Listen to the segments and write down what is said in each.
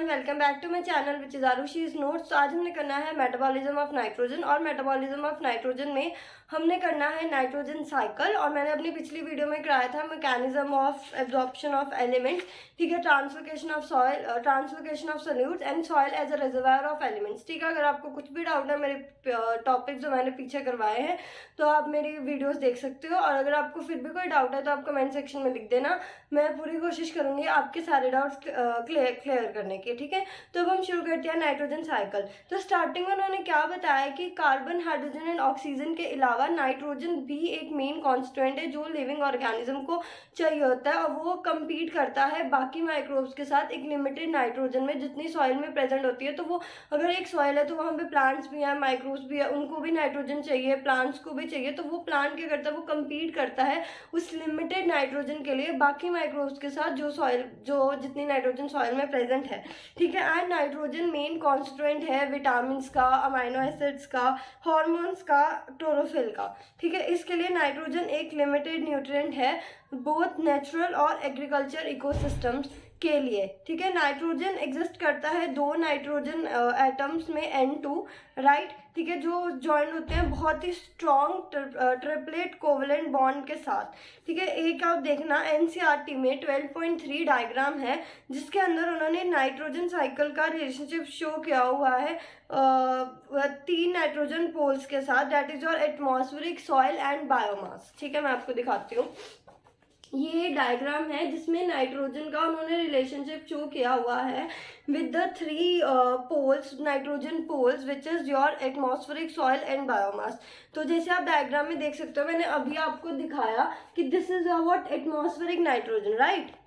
Welcome back to my channel which is Arushi's notes. तो आज हमने करना है मेटाबॉलिज्म ऑफ नाइट्रोजन, और मेटाबॉलिज्म ऑफ नाइट्रोजन में हमने करना है नाइट्रोजन साइकिल। और मैंने अपनी पिछली वीडियो में कराया था mechanism of absorption of elements, ठीक है, translocation of soil, translocation of solutes and soil as a reservoir of elements, ठीक है। अगर आपको कुछ भी डाउट है मेरे टॉपिक जो मैंने पीछे करवाए हैं तो आप मेरी वीडियोस देख सकते हो, और अगर आपको फिर भी कोई डाउट है तो आप कमेंट सेक्शन में लिख देना। मैं पूरी कोशिश करूंगी आपके सारे डाउट्स क्लियर करने की, ठीक है। तो अब हम शुरू करते हैं नाइट्रोजन साइकिल। तो स्टार्टिंग में उन्होंने क्या बताया कि कार्बन, हाइड्रोजन एंड ऑक्सीजन के अलावा नाइट्रोजन भी एक मेन कॉन्स्टिट्यूएंट है जो लिविंग ऑर्गेनिज्म को चाहिए होता है, और वो कम्पीट करता है बाकी माइक्रोब्स के साथ एक लिमिटेड नाइट्रोजन में जितनी सॉइल में प्रेजेंट होती है। तो वो अगर एक सॉइल है तो वहाँ पे प्लांट्स भी हैं, माइक्रोब्स भी है, उनको भी नाइट्रोजन चाहिए, प्लांट्स को भी चाहिए। तो वो प्लांट क्या करता है, वो कम्पीट करता है उस लिमिटेड नाइट्रोजन के लिए बाकी माइक्रोब्स के साथ जो जितनी नाइट्रोजन सॉइल में प्रेजेंट है, ठीक है। एंड नाइट्रोजन मेन कॉन्स्टिट्यूएंट है विटामिन्स का, अमाइनो एसिड्स का, हार्मोन्स का, क्लोरोफिल का, ठीक है। इसके लिए नाइट्रोजन एक लिमिटेड न्यूट्रिएंट है बोथ नेचुरल और एग्रीकल्चर इकोसिस्टम्स के लिए, ठीक है। नाइट्रोजन एग्जिस्ट करता है दो नाइट्रोजन एटम्स में N2, राइट, ठीक है, जो जॉइंट होते हैं बहुत ही स्ट्रॉन्ग ट्रिपलेट कोवलेंट बॉन्ड के साथ, ठीक है। एक आप देखना NCERT में 12.3 डायग्राम है जिसके अंदर उन्होंने नाइट्रोजन साइकिल का रिलेशनशिप शो किया हुआ है 3 नाइट्रोजन पोल्स के साथ, that is your atmospheric, soil and biomass, ठीक है। मैं आपको दिखाती हूँ, ये डायग्राम है जिसमें नाइट्रोजन का उन्होंने रिलेशनशिप शो किया हुआ है with the 3 poles, nitrogen poles, which is your atmospheric, soil and biomass. तो जैसे आप डायग्राम में देख सकते हो, मैंने अभी आपको दिखाया कि this is what atmospheric nitrogen, right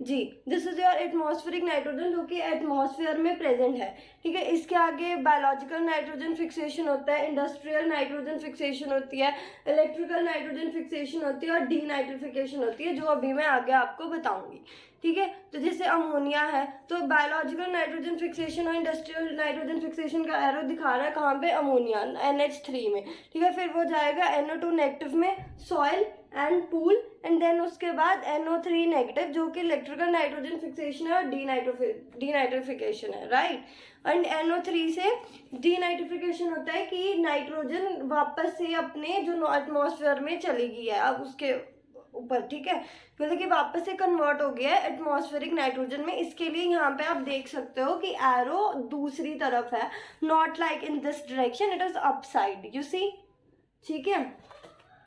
जी, this is your atmospheric nitrogen जो कि एटमॉस्फेयर में प्रेजेंट है, ठीक है। इसके आगे बायोलॉजिकल नाइट्रोजन फिक्सेशन होता है, इंडस्ट्रियल नाइट्रोजन फिक्सेशन होती है, इलेक्ट्रिकल नाइट्रोजन फिक्सेशन होती है, और डीनाइट्रिफिकेशन होती है, जो अभी मैं आगे आपको बताऊंगी, ठीक है। तो जैसे अमोनिया है तो बायोलॉजिकल नाइट्रोजन फिक्सेशन और इंडस्ट्रियल नाइट्रोजन फिक्सेशन का एरो दिखा रहा है कहाँ पे, अमोनिया NH3 में, ठीक है। फिर वो जाएगा NO2 नेगेटिव में, soil and pool, and then उसके बाद NO3 नेगेटिव जो कि इलेक्ट्रिकल नाइट्रोजन फिक्सेशन है और डीनाइट्रिफिकेशन है, राइट। एंड NO3 से डीनाइट्रिफिकेशन होता है कि नाइट्रोजन वापस से अपने जो एटमॉस्फेयर में चली गई है अब उसके ऊपर, ठीक है, मतलब कि वापस से कन्वर्ट हो गया है एटमॉस्फेरिक नाइट्रोजन में। इसके लिए यहाँ पे आप देख सकते हो कि एरो दूसरी तरफ है, not like in this direction, it is upside, you see, ठीक है।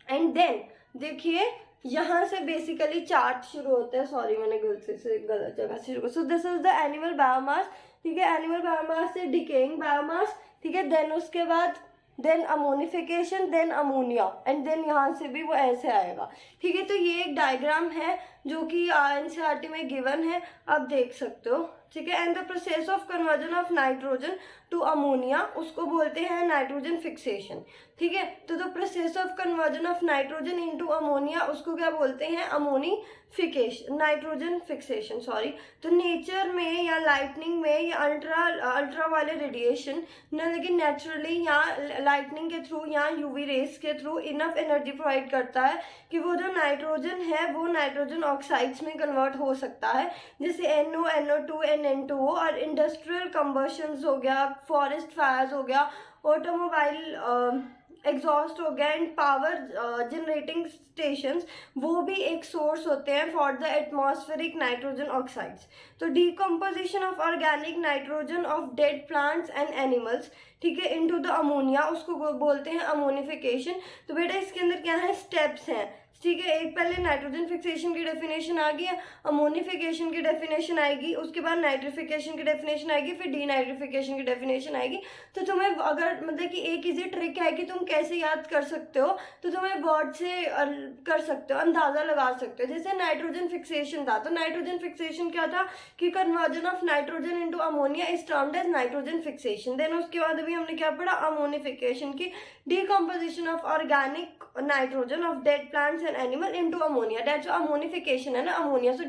एंड देन देखिए यहाँ से बेसिकली चार्ट शुरू होते हैं, सॉरी मैंने गलत जगह से शुरू। So this is the animal biomass, ठीक है, एनिमल बायोमास से डिकेइंग बायोमास, ठीक है। देन उसके बाद then ammonification, then ammonia, and then यहाँ से भी वो ऐसे आएगा, ठीक है। तो ये एक डायग्राम है जो कि NCERT में गिवन है, आप देख सकते हो, ठीक है। And the process of conversion of nitrogen to ammonia उसको बोलते हैं नाइट्रोजन फिक्सेशन, ठीक है। तो the process of conversion of nitrogen into ammonia उसको क्या बोलते हैं, अमोनिफिकेशन, नाइट्रोजन फिक्सेशन, सॉरी। तो नेचर में या लाइटनिंग में या अल्ट्रा वाले रेडिएशन न, लेकिन नेचुरली या लाइटनिंग के थ्रू या UV रेस के थ्रू इनफ एनर्जी प्रोवाइड करता है कि वो जो नाइट्रोजन है वो नाइट्रोजन ऑक्साइड्स में कन्वर्ट हो सकता है, जैसे NO, NO2 एंड N2O। और इंडस्ट्रियल कंबशंस हो गया, फॉरेस्ट फायर्स हो गया, ऑटोमोबाइल एग्जॉस्ट हो गया, एंड पावर जनरेटिंग स्टेशंस, वो भी एक सोर्स होते हैं for the atmospheric nitrogen oxides. तो decomposition of organic nitrogen of dead plants and animals, ठीक है, इनटू द अमोनिया उसको बोलते हैं अमोनिफिकेशन। तो बेटा इसके अंदर क्या है, स्टेप्स हैं, ठीक है। एक पहले नाइट्रोजन फिक्सेशन की डेफिनेशन आ गई है, अमोनिफिकेशन की डेफिनेशन आएगी, उसके बाद नाइट्रिफिकेशन की डेफिनेशन आएगी, फिर डीनाइट्रिफिकेशन की डेफिनेशन आएगी। तो तुम्हें अगर मतलब कि एक इजी ट्रिक है कि तुम कैसे याद कर सकते हो, तो तुम्हें वर्ड से कर सकते हो, अंदाजा लगा सकते हो। जैसे नाइट्रोजन फिक्सेशन था, तो नाइट्रोजन फिक्सेशन क्या था कि conversion of nitrogen into ammonia is termed as nitrogen fixation. Then उसके बाद अभी हमने क्या पढ़ा, अमोनिफिकेशन की decomposition of organic nitrogen of dead plants and animal into ammonia, that's ammonification है ना, ammonia. So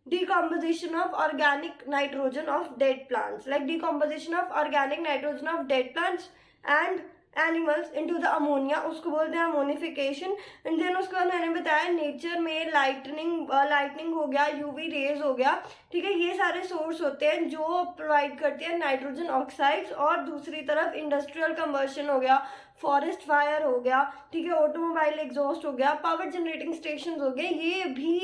decomposition of organic nitrogen of dead plants, like decomposition of organic nitrogen of dead plants and animals into the ammonia, उसको बोलते हैं ammonification. And then उसके बाद मैंने बताया nature में लाइटनिंग हो गया, यूवी रेज हो गया, ठीक है, ये सारे सोर्स होते हैं जो प्रोवाइड करते हैं नाइट्रोजन ऑक्साइड्स। और दूसरी तरफ इंडस्ट्रियल कंबर्शन हो गया, फॉरेस्ट फायर हो गया, ठीक है, ऑटोमोबाइल एग्जॉस्ट हो गया, पावर जनरेटिंग स्टेशन हो गए, ये भी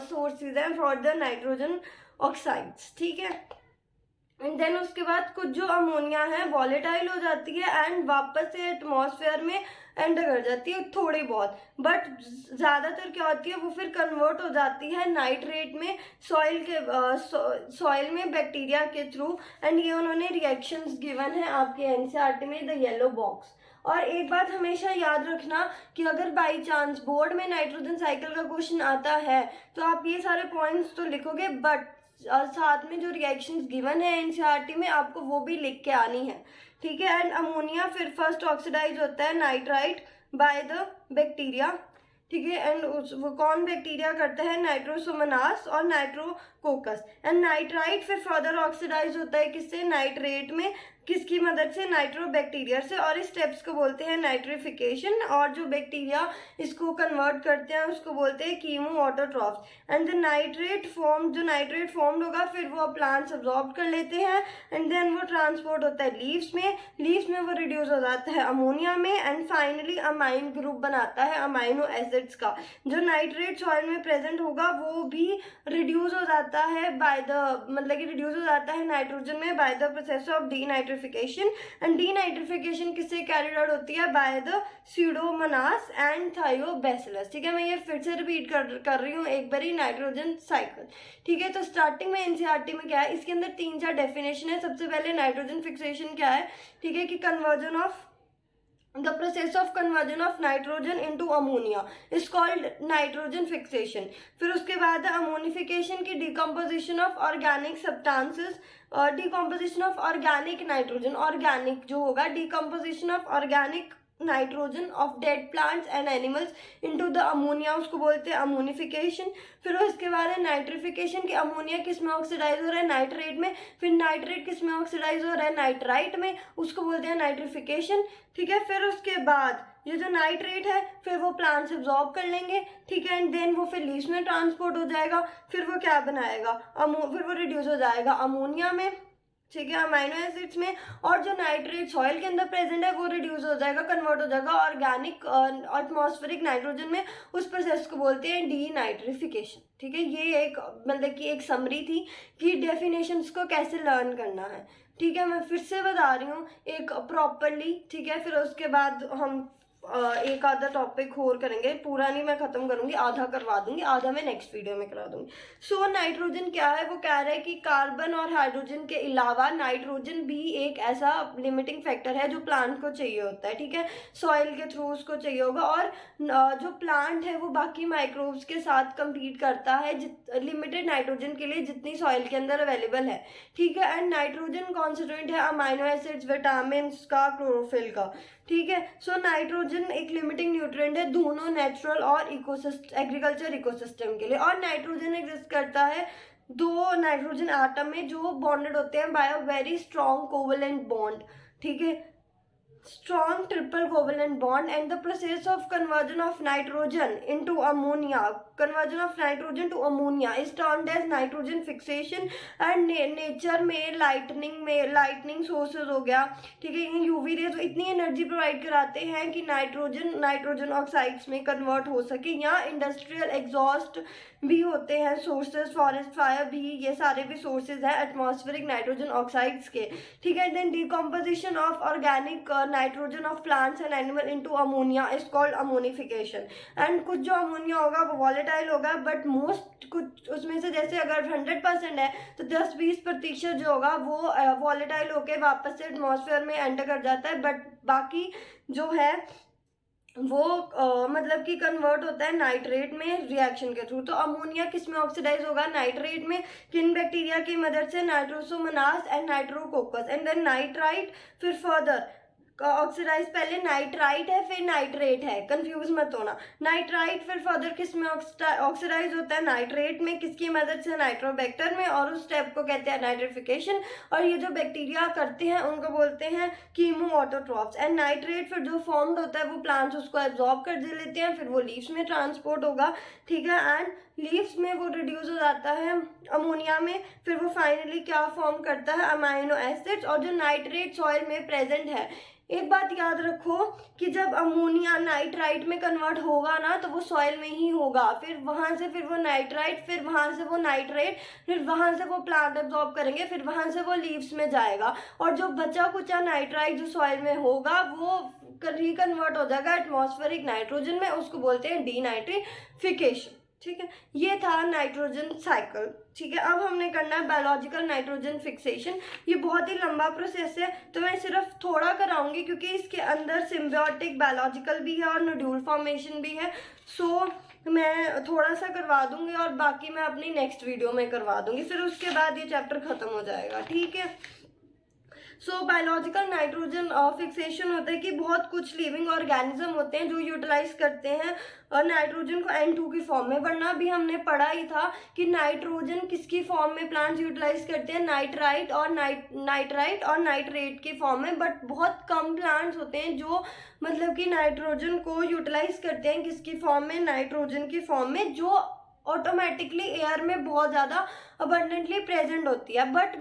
सोर्सेज हैं फॉर द नाइट्रोजन ऑक्साइड्स, ठीक है। एंड देन उसके बाद कुछ जो अमोनिया है वॉलेटाइल हो जाती है एंड वापस से एटमॉस्फेयर में एंटर कर जाती है थोड़ी बहुत, बट ज़्यादातर क्या होती है वो फिर कन्वर्ट हो जाती है नाइट्रेट में सॉइल में बैक्टीरिया के थ्रू। एंड ये उन्होंने रिएक्शंस गिवन है आपके एनसीईआरटी में, द येलो बॉक्स। और एक बात हमेशा याद रखना कि अगर बाई चांस बोर्ड में नाइट्रोजन साइकिल का क्वेश्चन आता है तो आप ये सारे पॉइंट्स तो लिखोगे, बट साथ में जो रिएक्शंस गिवन है एनसीईआरटी में आपको वो भी लिख के आनी है, ठीक है। एंड अमोनिया फिर फर्स्ट ऑक्सीडाइज होता है नाइट्राइट बाय द बैक्टीरिया, ठीक है। एंड वो कौन बैक्टीरिया करता है, नाइट्रोसोमनास और नाइट्रोकोकस। एंड नाइट्राइट फिर फर्दर ऑक्सीडाइज होता है किससे, नाइट्रेट में, किसकी मदद से, नाइट्रोबैक्टीरिया से। और इस स्टेप्स को बोलते हैं नाइट्रिफिकेशन। और जो बैक्टीरिया इसको कन्वर्ट करते हैं उसको बोलते हैं chemo autotrophs. And the nitrate formed होगा फिर वो प्लांट्स अब्जॉर्ब कर लेते हैं एंड देन वो ट्रांसपोर्ट होता है लीव्स में वो रिड्यूस हो जाता है अमोनिया में एंड फाइनली अमाइन ग्रुप बनाता है अमाइनो एसिड्स का। जो नाइट्रेट सॉइल में प्रेजेंट होगा वो भी रिड्यूस हो जाता है रिड्यूस हो जाता है नाइट्रोजन में by the process of denitrification. And denitrification किससे कैरिड आउट होती है, by the Pseudomonas and Thiobacillus, ठीक है। मैं ये फिर से रिपीट कर रही हूँ एक बारी, नाइट्रोजन साइकिल, ठीक है। तो स्टार्टिंग में एनसीईआरटी में क्या है, इसके अंदर 3-4 डेफिनेशन है। सबसे पहले नाइट्रोजन फिक्सेशन क्या है, ठीक है, कि conversion of the process of conversion of nitrogen into ammonia is called nitrogen fixation। फिर उसके बाद अमोनिफिकेशन की decomposition of organic substances, decomposition of organic nitrogen, organic जो होगा, decomposition of organic nitrogen of dead plants and animals into the ammonia, उसको बोलते हैं ammonification. फिर उसके बाद है नाइट्रिफिकेशन, कि अमोनिया किस में ऑक्सीडाइज हो रहा है, नाइट्रेट में, फिर नाइट्रेट किस में ऑक्सीडाइज हो रहा है, नाइट्राइट में, उसको बोलते हैं नाइट्रिफिकेशन, ठीक है। फिर उसके बाद ये जो नाइट्रेट है फिर वो प्लांट्स एब्जॉर्ब कर लेंगे, ठीक है, एंड देन वो फिर लीव्स में ट्रांसपोर्ट हो जाएगा, फिर वो क्या बनाएगा, फिर वो रिड्यूस हो जाएगा अमोनिया में, ठीक है, अमाइनो एसिड्स में। और जो नाइट्रेट सॉइल के अंदर प्रेजेंट है वो रिड्यूस हो जाएगा, कन्वर्ट हो जाएगा ऑर्गेनिक एटमॉस्फेरिक नाइट्रोजन में, उस प्रोसेस को बोलते हैं डीनाइट्रिफिकेशन, ठीक है। ये एक कि एक समरी थी कि डेफिनेशंस को कैसे लर्न करना है, ठीक है। मैं फिर से बता रही हूँ एक प्रॉपरली, ठीक है। फिर उसके बाद हम एक आधा टॉपिक और करेंगे, पूरा नहीं मैं खत्म करूंगी, आधा करवा दूंगी, आधा मैं नेक्स्ट वीडियो में करा दूंगी। सो नाइट्रोजन क्या है, वो कह रहा है कि कार्बन और हाइड्रोजन के अलावा नाइट्रोजन भी एक ऐसा लिमिटिंग फैक्टर है जो प्लांट को चाहिए होता है, ठीक है, सॉइल के थ्रू उसको चाहिए होगा। और जो प्लांट है वो बाकी माइक्रोब्स के साथ कम्पीट करता है लिमिटेड नाइट्रोजन के लिए जितनी सॉइल के अंदर अवेलेबल है, ठीक है। एंड नाइट्रोजन कॉन्स्टिट्यूएंट है अमाइनो एसिड्स, विटामिन का, क्लोरोफिल का, ठीक है। सो नाइट्रोजन एक लिमिटिंग न्यूट्रिएंट है दोनों नेचुरल और एग्रीकल्चर इकोसिस्टम के लिए। और नाइट्रोजन एग्जिस्ट करता है दो नाइट्रोजन आटम में जो बॉन्डेड होते हैं by a very strong covalent bond, ठीक है, strong triple covalent bond। and the process of conversion of nitrogen into ammonia, conversion of nitrogen to ammonia is termed as nitrogen fixation। and nature में lightning sources हो गया, ठीक है, UV rays इतनी energy provide कराते हैं कि nitrogen oxides में कन्वर्ट हो सके। या इंडस्ट्रियल एग्जॉस्ट भी होते हैं सोर्सेज, फॉरेस्ट फायर भी, ये सारे भी सोर्सेज हैं एटमॉस्फेरिक नाइट्रोजन ऑक्साइड्स के, ठीक है। Then decomposition of organic nitrogen of plants and animal into ammonia is called ammonification. And कुछ जो अमोनिया होगा वो वॉलेटाइल होगा, बट मोस्ट कुछ उसमें से जैसे अगर 100% है तो 10-20% जो होगा वो वॉलेटाइल होके वापस से एटमॉस्फेयर में एंटर कर जाता है, बट बाकी जो है वो कि कन्वर्ट होता है नाइट्रेट में रिएक्शन के थ्रू। तो अमोनिया किस में ऑक्सीडाइज होगा, नाइट्रेट में, किन बैक्टीरिया की मदद से, nitrosomonas and nitrococcus. And then nitrite फिर फर्दर ऑक्सीडाइज पहले नाइट्राइट है फिर नाइट्रेट है, कंफ्यूज मत होना। नाइट्राइट फिर फर्दर किस में ऑक्सीडाइज होता है, नाइट्रेट में, किसकी मदद से, नाइट्रोबैक्टर में, और उस स्टेप को कहते हैं नाइट्रिफिकेशन। और ये जो बैक्टीरिया करते हैं उनको बोलते हैं कीमो ऑटोट्रॉफ्स। एंड नाइट्रेट फिर जो फॉर्म्ड होता है वो प्लांट्स उसको एब्जॉर्ब कर लेते हैं, फिर वो लीव्स में ट्रांसपोर्ट होगा, ठीक है। एंड लीव्स में वो रिड्यूस हो जाता है अमोनिया में, फिर वो फाइनली क्या फॉर्म करता है, अमाइनो एसिड्स। और जो नाइट्रेट सॉइल में प्रेजेंट है, एक बात याद रखो कि जब अमोनिया नाइट्राइट में कन्वर्ट होगा ना तो वो सॉइल में ही होगा, फिर वहां से फिर वो नाइट्राइट, फिर वहां से वो नाइट्रेट, फिर वहां से वो प्लांट एब्जॉर्ब करेंगे, फिर वहां से वो लीव्स में जाएगा। और जो बचा कुचा नाइट्राइट जो सॉइल में होगा वो रिकन्वर्ट हो जाएगा एटमॉस्फेरिक नाइट्रोजन में, उसको बोलते हैं डीनाइट्रिफिकेशन, ठीक है। ये था नाइट्रोजन साइकिल, ठीक है। अब हमने करना है बायोलॉजिकल नाइट्रोजन फिक्सेशन। ये बहुत ही लंबा प्रोसेस है तो मैं सिर्फ थोड़ा कराऊंगी क्योंकि इसके अंदर सिम्बियोटिक बायोलॉजिकल भी है और नोड्यूल फॉर्मेशन भी है। सो मैं थोड़ा सा करवा दूंगी और बाकी मैं अपनी नेक्स्ट वीडियो में करवा दूंगी, फिर उसके बाद ये चैप्टर खत्म हो जाएगा, ठीक है। सो बायोलॉजिकल नाइट्रोजन फिक्सेशन होता है कि बहुत कुछ लिविंग ऑर्गेनिज्म होते हैं जो यूटिलाइज करते हैं नाइट्रोजन को N2 की फॉर्म में। वरना भी हमने पढ़ा ही था कि नाइट्रोजन किसकी फॉर्म में प्लांट्स यूटिलाइज करते हैं, नाइट्राइट और नाइट्राइट और नाइट्रेट की फॉर्म में। बट बहुत कम प्लांट्स होते हैं जो मतलब कि नाइट्रोजन को यूटिलाइज करते हैं किसकी फॉर्म में, नाइट्रोजन की फॉर्म में, जो ऑटोमेटिकली एयर में बहुत ज़्यादा अबंडेंटली प्रेजेंट होती है, बट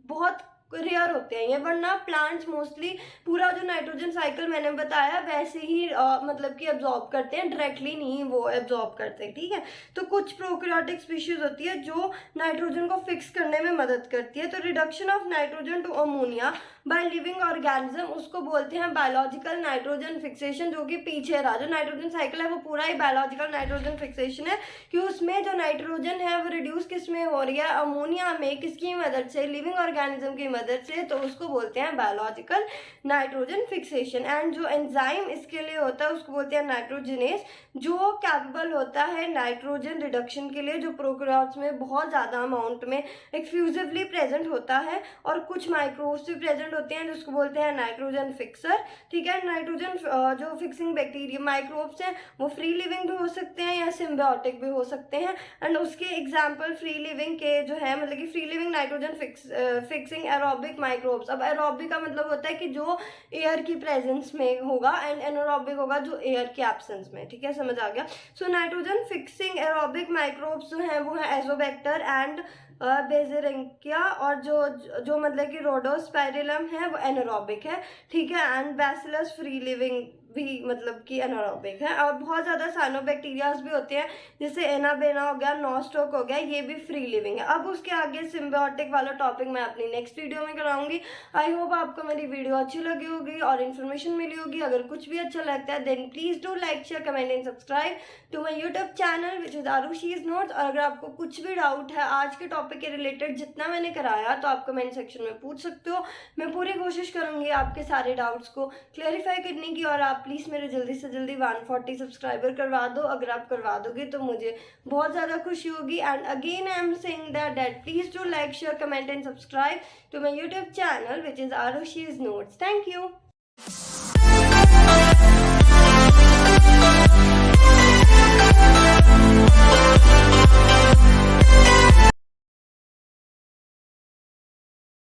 बहुत रेयर होते हैं ये। वरना प्लांट्स मोस्टली पूरा जो नाइट्रोजन साइकिल मैंने बताया वैसे ही मतलब कि एब्जॉर्ब करते हैं, डायरेक्टली नहीं वो एब्जॉर्ब करते हैं, ठीक है। तो कुछ प्रोकैरियोटिक स्पीशीज होती है जो नाइट्रोजन को फिक्स करने में मदद करती है। तो reduction of nitrogen to ammonia by living organism उसको बोलते हैं बायोलॉजिकल नाइट्रोजन फिक्सेशन, जो कि पीछे रहा। जो नाइट्रोजन साइकिल है वो पूरा ही बायोलॉजिकल नाइट्रोजन फिक्सेशन है कि उसमें जो नाइट्रोजन है वो रिड्यूस किस में हो रही है, अमोनिया में, किसकी मदद से, लिविंग ऑर्गेनिज्म की मदद से, तो उसको बोलते हैं बायोलॉजिकल नाइट्रोजन फिक्सेशन। एंड जो एंजाइम इसके लिए होता है उसको बोलते हैं नाइट्रोजनेस, जो कैपेबल होता है नाइट्रोजन रिडक्शन के लिए, जो प्रोकैरियोट्स में बहुत ज़्यादा अमाउंट में एक्सक्लूसिवली प्रेजेंट होता है, और कुछ माइक्रोब्स भी प्रेजेंट होते हैं जिसको बोलते हैं नाइट्रोजन फिक्सर, ठीक है। नाइट्रोजन जो फिक्सिंग बैक्टीरिया माइक्रोब्स हैं वो फ्री लिविंग भी हो सकते हैं या सिम्बियोटिक भी हो सकते हैं। एंड उसके एग्जाम्पल फ्री लिविंग के जो है मतलब कि free living nitrogen fixing aerobic microbes. अब एरोबिक का मतलब होता है कि जो एयर की प्रेजेंस में होगा, एंड एनारोबिक होगा जो एयर की एब्सेंस में, ठीक है, समझ आ गया। So nitrogen fixing aerobic microbes जो हैं वो है एजोबैक्टर एंड बेजेरेंकिया, और जो मतलब कि रोडोस्पाइरिलम है वो एनारोबिक है, ठीक है। एंड बैसिलस फ्री लिविंग भी मतलब कि एनारोबिक है। और बहुत ज़्यादा साइनोबैक्टीरियाज भी होते हैं जैसे एनाबेना हो गया, नॉस्टोक हो गया, ये भी फ्री लिविंग है। अब उसके आगे सिम्बियोटिक वाला टॉपिक मैं अपनी नेक्स्ट वीडियो में कराऊंगी। आई होप आपको मेरी वीडियो अच्छी लगी होगी और इन्फॉर्मेशन मिली होगी। अगर कुछ भी अच्छा लगता है then please do like, share, comment and subscribe to my YouTube channel which is Arushi's notes. और अगर आपको कुछ भी डाउट है आज के टॉपिक के रिलेटेड जितना मैंने कराया तो आप कमेंट सेक्शन में पूछ सकते हो। मैं पूरी कोशिश करूंगी आपके सारे डाउट्स को क्लैरिफाई करने की, और आप प्लीज़ मेरे जल्दी से जल्दी 140 सब्सक्राइबर करवा दो। अगर आप करवा दोगे तो मुझे बहुत ज़्यादा खुशी होगी। And again I am saying that please do like, share, comment and subscribe to my YouTube channel which is Arushi's notes. Thank you.